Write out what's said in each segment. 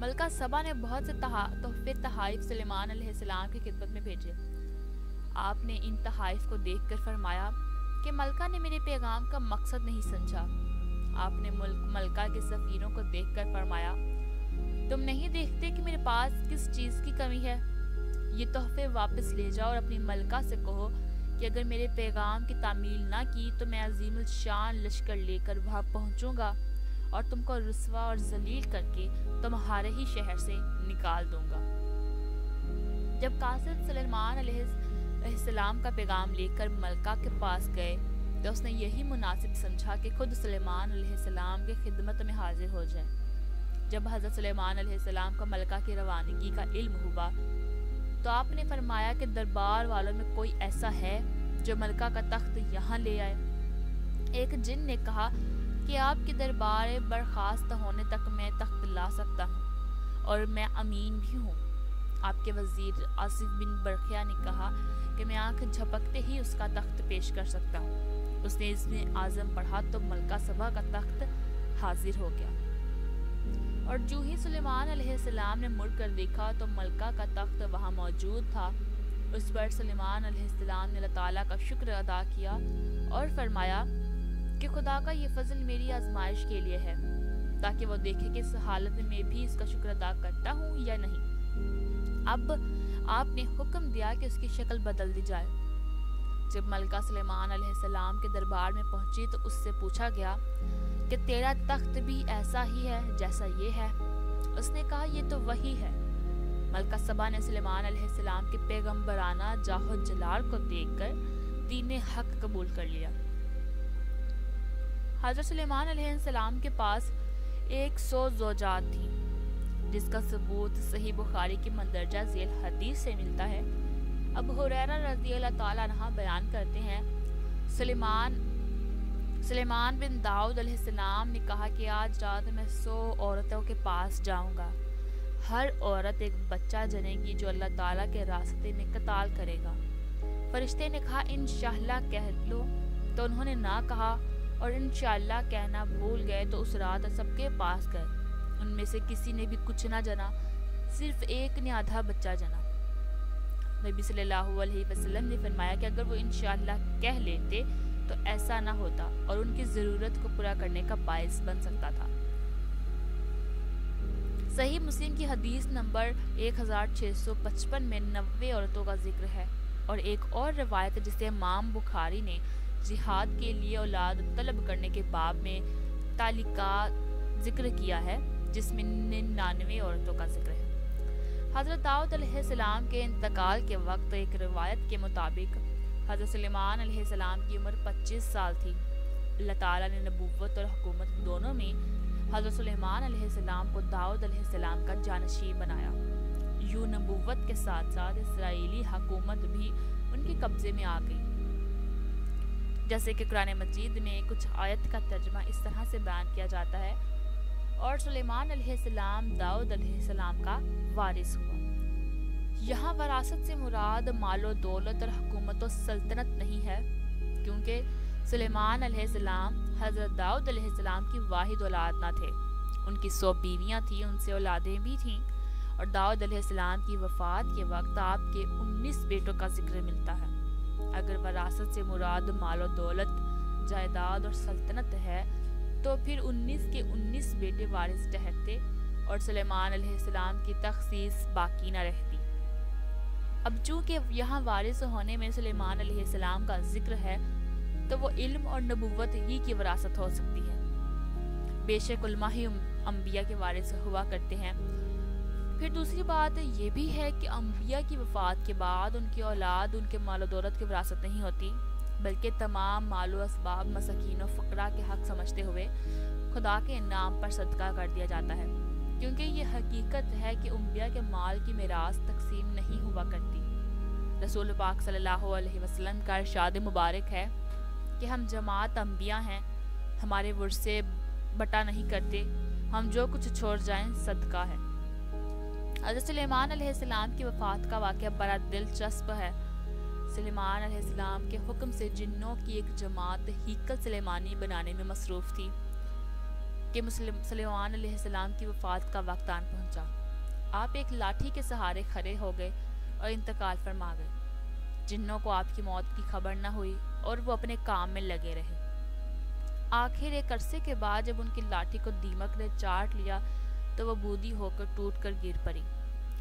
ملکہ سبا نے بہت سے تحفے تحائف سلیمان علیہ السلام کی خدمت میں بھیجے۔ آپ نے ان تحائف کو دیکھ کر فرمایا کہ ملکہ نے میرے پیغام کا مقصد نہیں سمجھا۔ آپ نے ملکہ کے سفیروں کو دیکھ کر فرمایا، تم نہیں دیکھتے کہ میرے پاس کس چیز کی کمی ہے؟ یہ تحفے واپس لے جاؤ اور اپنی ملکہ سے کہو کہ اگر میرے پیغام کی تعمیل نہ کی تو میں عظیم الشان لشکر لے کر وہاں پہنچوں گا اور تم کو رسوا اور ذلیل کر کے تمہارے ہی شہر سے نکال دوں گا۔ جب قاصد سلیمان علیہ السلام کا پیغام لے کر ملکہ کے پاس گئے تو اس نے یہی مناسب سمجھا کہ خود سلیمان علیہ السلام کی خدمت میں حاضر ہو جائیں۔ جب حضرت سلیمان علیہ السلام کو ملکہ کی روانگی کا علم ہوا تو آپ نے فرمایا کہ دربار والوں میں کوئی ایسا ہے جو ملکہ کا تخت یہاں لے آئے؟ ایک جن نے کہا کہ آپ کے دربار برخاست ہونے تک میں تخت لا سکتا ہوں اور میں امین بھی ہوں۔ آپ کے وزیر آصف بن برقیہ نے کہا کہ میں آنکھ جھپکتے ہی اس کا تخت پیش کر سکتا ہوں۔ اس نے اسم اعظم پڑھا تو ملکہ سبا کا تخت حاضر ہو گیا، اور جو ہی سلیمان علیہ السلام نے مڑ کر دیکھا تو ملکہ کا تخت وہاں موجود تھا۔ اس پر سلیمان علیہ السلام نے اللہ تعالیٰ کا شکر ادا کیا اور فرمایا کہ خدا کا یہ فضل میری آزمائش کے لیے ہے تاکہ وہ دیکھے کہ اس حالت میں بھی اس کا شکر ادا کرتا ہوں یا نہیں۔ اب آپ نے حکم دیا کہ اس کی شکل بدل دی جائے۔ جب ملکہ سلیمان علیہ السلام کے دربار میں پہنچی تو اس سے پوچھا گیا کہ تیرا تخت بھی ایسا ہی ہے جیسا یہ ہے؟ اس نے کہا یہ تو وہی ہے۔ ملکہ سبا نے سلیمان علیہ السلام کے پیغمبرانہ جاہ و جلال کو دیکھ کر دین حق قبول کر لیا۔ حضرت سلیمان علیہ السلام کے پاس 100 زوجات تھیں، جس کا ثبوت صحیح بخاری کی مندرجہ ذیل حدیث سے ملتا ہے۔ ابو ہریرہ رضی اللہ تعالیٰ عنہ بیان کرتے ہیں، سلیمان بن داؤد علیہ السلام نے کہا کہ آج رات میں 100 عورتوں کے پاس جاؤں گا، ہر عورت ایک بچہ جنے گی جو اللہ تعالیٰ کے راستے میں قتال کرے گا۔ فرشتے نے کہا انشاءاللہ کہہ لو، تو انہوں نے نہ کہا، اور انشاءاللہ کہنا بھول گئے تو اس رات سب کے پاس گئے۔ ان میں سے کسی نے بھی کچھ نہ جنا، صرف ایک نے آدھا بچہ جنا۔ نبی صلی اللہ علیہ وسلم نے فرمایا کہ اگر وہ انشاءاللہ کہہ لیتے تو ایسا نہ ہوتا اور ان کی ضرورت کو پورا کرنے کا باعث بن سکتا تھا۔ صحیح مسلم کی حدیث نمبر 1655 میں 90 عورتوں کا ذکر ہے، اور ایک اور روایت جسے امام بخاری نے جہاد کے لیے اولاد طلب کرنے کے باب میں تعلیقات ذکر کیا ہے، جس میں 99 عورتوں کا ذکر ہے۔ حضرت داؤد علیہ السلام کے انتقال کے وقت ایک روایت کے مطابق حضرت سلیمان علیہ السلام کی عمر 25 سال تھی۔ اللہ تعالیٰ نے نبوت اور حکومت دونوں میں حضرت سلیمان علیہ السلام کو داؤد علیہ السلام کا جانشین بنایا۔ یوں نبوت کے ساتھ ساتھ اسرائیلی حکومت بھی ان کے قبضے میں آ گئی، جیسے کہ قرآن مجید میں کچھ آیت کا ترجمہ اس طرح سے بیان کیا جاتا ہے، اور سلیمان علیہ السلام داؤد علیہ السلام کا وارث ہوا۔ یہاں وراثت سے مراد مال و دولت اور حکومت و سلطنت نہیں ہے، کیونکہ سلیمان علیہ السلام حضرت داؤد علیہ السلام کی واحد اولاد نہ تھے۔ ان کی 100 بیویاں تھیں، ان سے اولادیں بھی تھیں، اور داؤد علیہ السلام کی وفات کے وقت آپ کے 19 بیٹوں کا ذکر ملتا ہے۔ اگر وراثت سے مراد مال و دولت، جائیداد اور سلطنت ہے تو پھر 19 کے 19 بیٹے وارث ٹھہرتے اور سلیمان علیہ السلام کی تخصیص باقی نہ رہتی۔ اب چونکہ یہاں وارث ہونے میں سلیمان علیہ السلام کا ذکر ہے تو وہ علم اور نبوت ہی کی وراثت ہو سکتی ہے۔ بے شک علماء ہی انبیاء کے وارث ہوا کرتے ہیں۔ پھر دوسری بات یہ بھی ہے کہ انبیاء کی وفات کے بعد ان کی اولاد ان کے مال و دولت کی وراثت نہیں ہوتی، بلکہ تمام مال و اسباب مساکین و فقراء کے حق سمجھتے ہوئے خدا کے انعام پر صدقہ کر دیا جاتا ہے، کیونکہ یہ حقیقت ہے کہ انبیاء کے مال کی میراث تقسیم نہیں ہوا کرتی۔ رسول پاک صلی اللہ علیہ وسلم کا ارشاد مبارک ہے کہ ہم جماعت انبیاء ہیں، ہمارے ورثے بٹا نہیں کرتے، ہم جو کچھ چھوڑ جائیں صدقہ ہے۔ حضرت سلیمان علیہ السلام کی وفات کا واقعہ بڑا دلچسپ ہے۔ سلیمان علیہ السلام کے حکم سے جنوں کی ایک جماعت ہیکل سلیمانی بنانے میں مصروف تھی۔ کہ سلیمان علیہ السلام کی وفات کا وقت آن پہنچا۔ آپ ایک لاٹھی کے سہارے کھڑے ہو گئے اور انتقال فرما گئے۔ جنوں کو آپ کی موت کی خبر نہ ہوئی اور وہ اپنے کام میں لگے رہے۔ آخر ایک عرصے کے بعد جب ان کی لاٹھی کو دیمک نے چاٹ لیا تو وہ بودھی ہو کر ٹوٹ کر گر پڑی،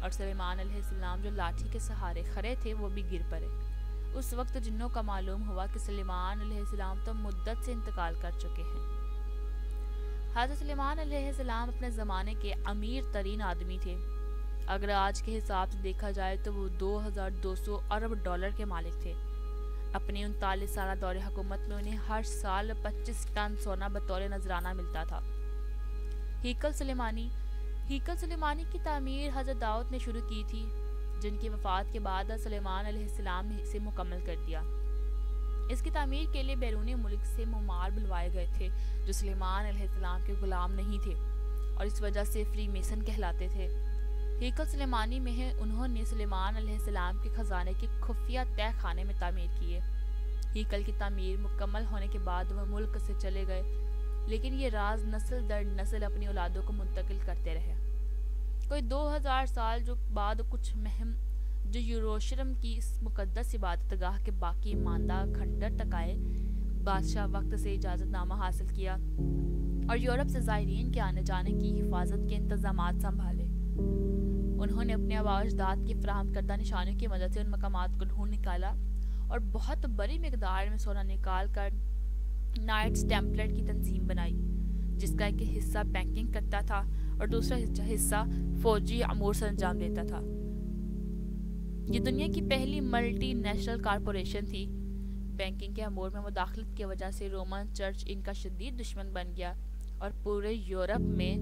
اور سلیمان علیہ السلام جو لاٹھی کے سہارے کھڑے تھے وہ بھی گر پڑے۔ اس وقت جنوں کا معلوم ہوا کہ سلیمان علیہ السلام تو مدت سے انتقال کر چکے ہیں۔ حضرت سلیمان علیہ السلام اپنے زمانے کے امیر ترین آدمی تھے۔ اگر آج کے حساب سے دیکھا جائے تو وہ 2200 ارب ڈالر کے مالک تھے۔ اپنی 39 سالہ دور حکومت میں انہیں ہر سال 25 ٹن سونا بطور نذرانہ ملتا تھا۔ ہیکل سلیمانی کی تعمیر حضرت داؤد نے شروع کی تھی، جن کی وفات کے بعد سلیمان علیہ السلام نے اسے مکمل کر دیا۔ اس کی تعمیر کے لیے بیرونی ملک سے معمار بلوائے گئے تھے جو سلیمان علیہ السلام کے غلام نہیں تھے اور اس وجہ سے فری میسن کہلاتے تھے۔ ہیکل سلیمانی میں انہوں نے سلیمان علیہ السلام کے خزانے کے خفیہ تہ خانے میں تعمیر کیے۔ ہیکل کی تعمیر مکمل ہونے کے بعد وہ ملک سے چلے گئے، لیکن یہ راز نسل در نسل اپنی اولادوں کو منتقل کرتے رہے۔ کوئی 2000 سال بعد کچھ مہم جو یروشلم کی اس مقدس عبادت گاہ کے باقی ماندہ کھنڈر تک آئے، بادشاہ وقت سے اجازت نامہ حاصل کیا اور یورپ سے زائرین کے آنے جانے کی حفاظت کے انتظامات سنبھالے۔ انہوں نے اپنے آباء و اجداد کی فراہم کردہ نشانیوں کی مدد سے ان مقامات کو ڈھونڈ نکالا اور بہت بڑی مقدار میں سونا نکال کر نائٹس ٹیمپلر کی تنظیم بنائی، جس کا ایک حصہ بینکنگ کرتا تھا اور دوسرا حصہ فوجی امور سے انجام دیتا تھا۔ یہ دنیا کی پہلی ملٹی نیشنل کارپوریشن تھی۔ بینکنگ کے امور میں مداخلت کی وجہ سے رومن چرچ ان کا شدید دشمن بن گیا اور پورے یورپ میں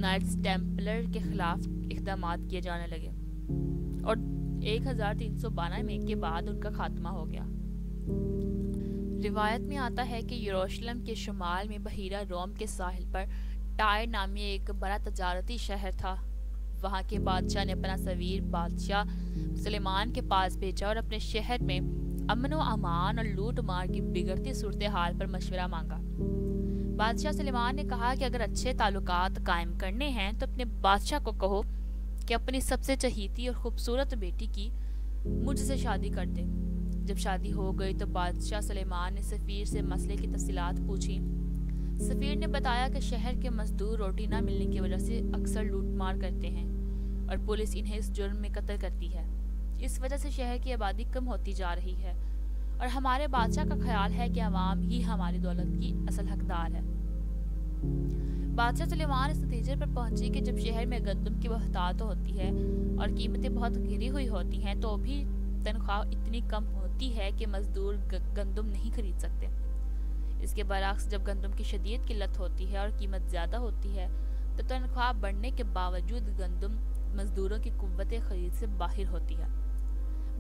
نائٹس ٹیمپلر کے خلاف اقدامات کیے جانے لگے اور 1312 میں کے بعد ان کا خاتمہ ہو گیا۔ روایت میں آتا ہے کہ یروشلم کے شمال میں بحیرہ روم کے ساحل پر ٹائر نامی ایک بڑا تجارتی شہر تھا۔ وہاں کے بادشاہ نے اپنا سفیر بادشاہ سلیمان کے پاس بھیجا اور اپنے شہر میں امن و امان اور لوٹ مار کی بگڑتی صورتحال پر مشورہ مانگا۔ بادشاہ سلیمان نے کہا کہ اگر اچھے تعلقات قائم کرنے ہیں تو اپنے بادشاہ کو کہو کہ اپنی سب سے چہیتی اور خوبصورت بیٹی کی مجھ سے شادی کر دے۔ جب شادی ہو گئی تو بادشاہ سلیمان نے سفیر سے مسئلے کی تفصیلات پوچھی۔ سفیر نے بتایا کہ شہر کے مزدور روٹی نہ ملنے کی وجہ سے اکثر لوٹ مار کرتے ہیں اور پولیس انہیں اس جرم میں قتل کرتی ہے۔ اس وجہ سے شہر کی آبادی کم ہوتی جا رہی ہے اور ہمارے بادشاہ کا خیال ہے کہ عوام ہی ہماری دولت کی اصل حقدار ہے۔ بادشاہ سلیمان اس نتیجے پر پہنچی کہ جب شہر میں گندم کی بہتات ہوتی ہے اور قیمتیں بہت گری ہوئی ہوتی ہیں تو بھی تنخواہ اتنی کم ہوتی ہے کہ مزدور گندم نہیں خرید سکتے۔ اس کے برعکس جب گندم کی شدید قلت ہوتی ہے اور قیمت زیادہ ہوتی ہے تو تنخواہ بڑھنے کے باوجود گندم مزدوروں کی قوت خرید سے باہر ہوتی ہے۔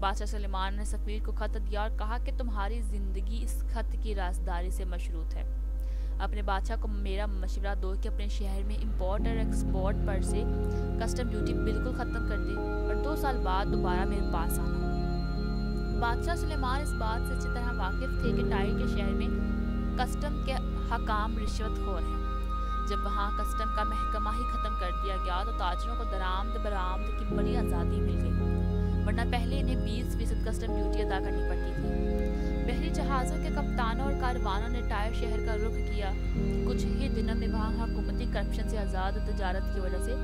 بادشاہ سلیمان نے سفیر کو خط دیا اور کہا کہ تمہاری زندگی اس خط کی رازداری سے مشروط ہے۔ اپنے بادشاہ کو میرا مشورہ دو کہ اپنے شہر میں امپورٹ اور ایکسپورٹ پر سے کسٹم ڈیوٹی بالکل ختم کر دے اور 2 سال بعد دوبارہ میرے پاس آنا۔ بادشاہ سلیمان اس بات سے اچھی طرح واقف تھے کہ ٹائر کے شہر میں کسٹم کے حکام رشوت خور ہیں۔ جب وہاں کسٹم کا محکمہ ہی ختم کر دیا گیا تو تاجروں کو درآمد برآمد کی بڑی آزادی مل گئی، ورنہ پہلے انہیں 20% کسٹم ڈیوٹی ادا کرنی پڑتی تھی۔ بحری جہازوں کے کپتانوں اور کاروانوں نے ٹائر شہر کا رخ کیا۔ کچھ ہی دنوں میں وہاں حکومتی کرپشن سے آزاد تجارت کی وجہ سے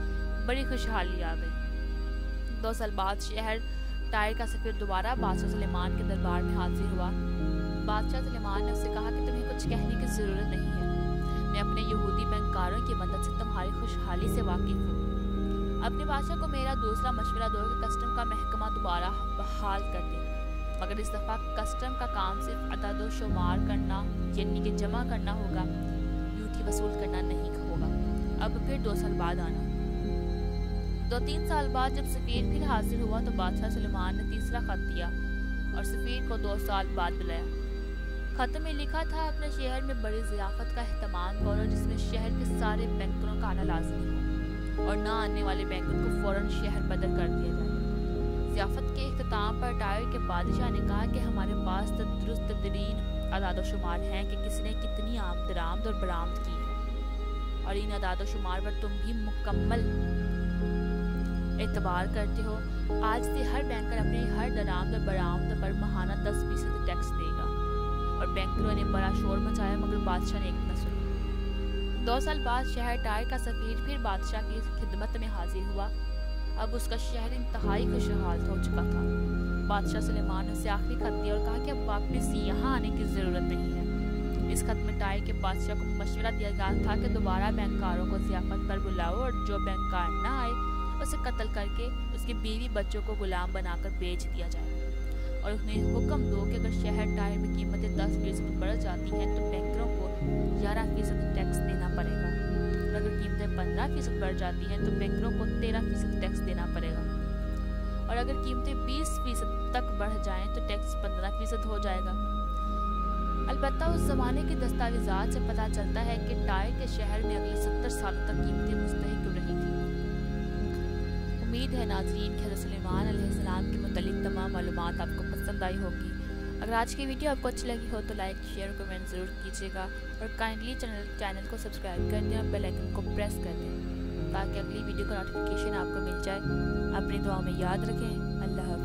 بڑی خوشحالی آ گئی۔ 2 سال بعد شہر ٹائر کا سفیر دوبارہ بادشاہ سلیمان کے دربار میں حاضر ہوا۔ بادشاہ سلیمان نے اس سے کہا کہ تمہیں کچھ کہنے کی ضرورت نہیں ہے، میں اپنے یہودی بینکاروں کی مدد سے تمہاری خوشحالی سے واقف ہوں۔ اپنے بادشاہ کو میرا دوسرا مشورہ دو کہ کسٹم کا محکمہ دوبارہ بحال کر دے، مگر اس دفعہ کسٹم کا کام صرف عدد و شمار کرنا یعنی کہ جمع کرنا ہوگا، ڈیوٹی وصول کرنا نہیں ہوگا۔ اب پھر 2 سال بعد آنا۔ 2-3 سال بعد جب سفیر پھر حاضر ہوا تو بادشاہ سلیمان نے تیسرا خط دیا اور سفیر کو 2 سال بعد بلایا۔ خط میں لکھا تھا اپنے شہر میں بڑی ضیافت کا اہتمام کرو جس میں شہر کے سارے بینکروں کا آنا لازمی ہو اور نہ آنے والے بینکر کو فوراً شہر بدل کر دیا جائے۔ ضیافت کے اختتام پر ٹائر کے بادشاہ نے کہا کہ ہمارے پاس درست ترین اعداد و شمار ہیں کہ کس نے کتنی درآمد اور برآمد کی ہے۔ اور ان اعداد و شمار پر تم بھی مکمل اعتبار کرتے ہو، آج سے ہر بینکر اپنے ہر درآمد اور برآمد پر ماہانہ 10% ٹیکس دے گا۔ اور بینکروں نے بڑا شور مچایا مگر بادشاہ نے ایک نہ سنی۔ 2 سال بعد شہر ٹائر کا سفیر پھر بادشاہ کی خدمت میں حاضر ہوا۔ اب اس کا شہر انتہائی خوشحال ہو چکا تھا۔ بادشاہ سلیمان نے اسے آخری خط دیا اور کہا کہ اب واپس یہاں آنے کی ضرورت نہیں ہے۔ اس خط میں ٹائر کے بادشاہ کو مشورہ دیا گیا تھا کہ دوبارہ بینکاروں کو ضیافت پر بلاؤ اور جو بینکار نہ آئے اسے قتل کر کے اس کے بیوی بچوں کو غلام بنا کر بیچ دیا جائے، اور انہیں حکم دو کہ اگر شہر ٹائر میں قیمتیں 10% بڑھ جاتی ہیں تو بینکروں کو 11% ٹیکس دینا پڑے گا، اور اگر قیمتیں 15% بڑھ جاتی ہیں تو بینکروں کو 13% ٹیکس دینا پڑے گا، اور اگر قیمتیں 20% تک بڑھ جائیں تو ٹیکس 15% ہو جائے گا۔ البتہ اس زمانے کے دستاویزات سے پتہ چلتا ہے کہ ٹائر کے شہر میں اگلے 70 سالوں تک قیمتیں مستحکم رہی تھیں۔ امید ہے ناظرین کہ حضرت سلیمان علیہ السلام کے متعلق تمام معلومات آپ کو پسند آئی ہوگی۔ اگر آج کی ویڈیو آپ کو اچھی لگی ہو تو لائک، شیئر اور کمنٹ ضرور کیجیے گا، اور کائنڈلی چینل کو سبسکرائب کر دیں اور بیل آئکن کو پریس کر دیں تاکہ اگلی ویڈیو کا نوٹیفیکیشن آپ کو مل جائے۔ اپنی دعاؤں میں یاد رکھیں۔ اللہ حافظ۔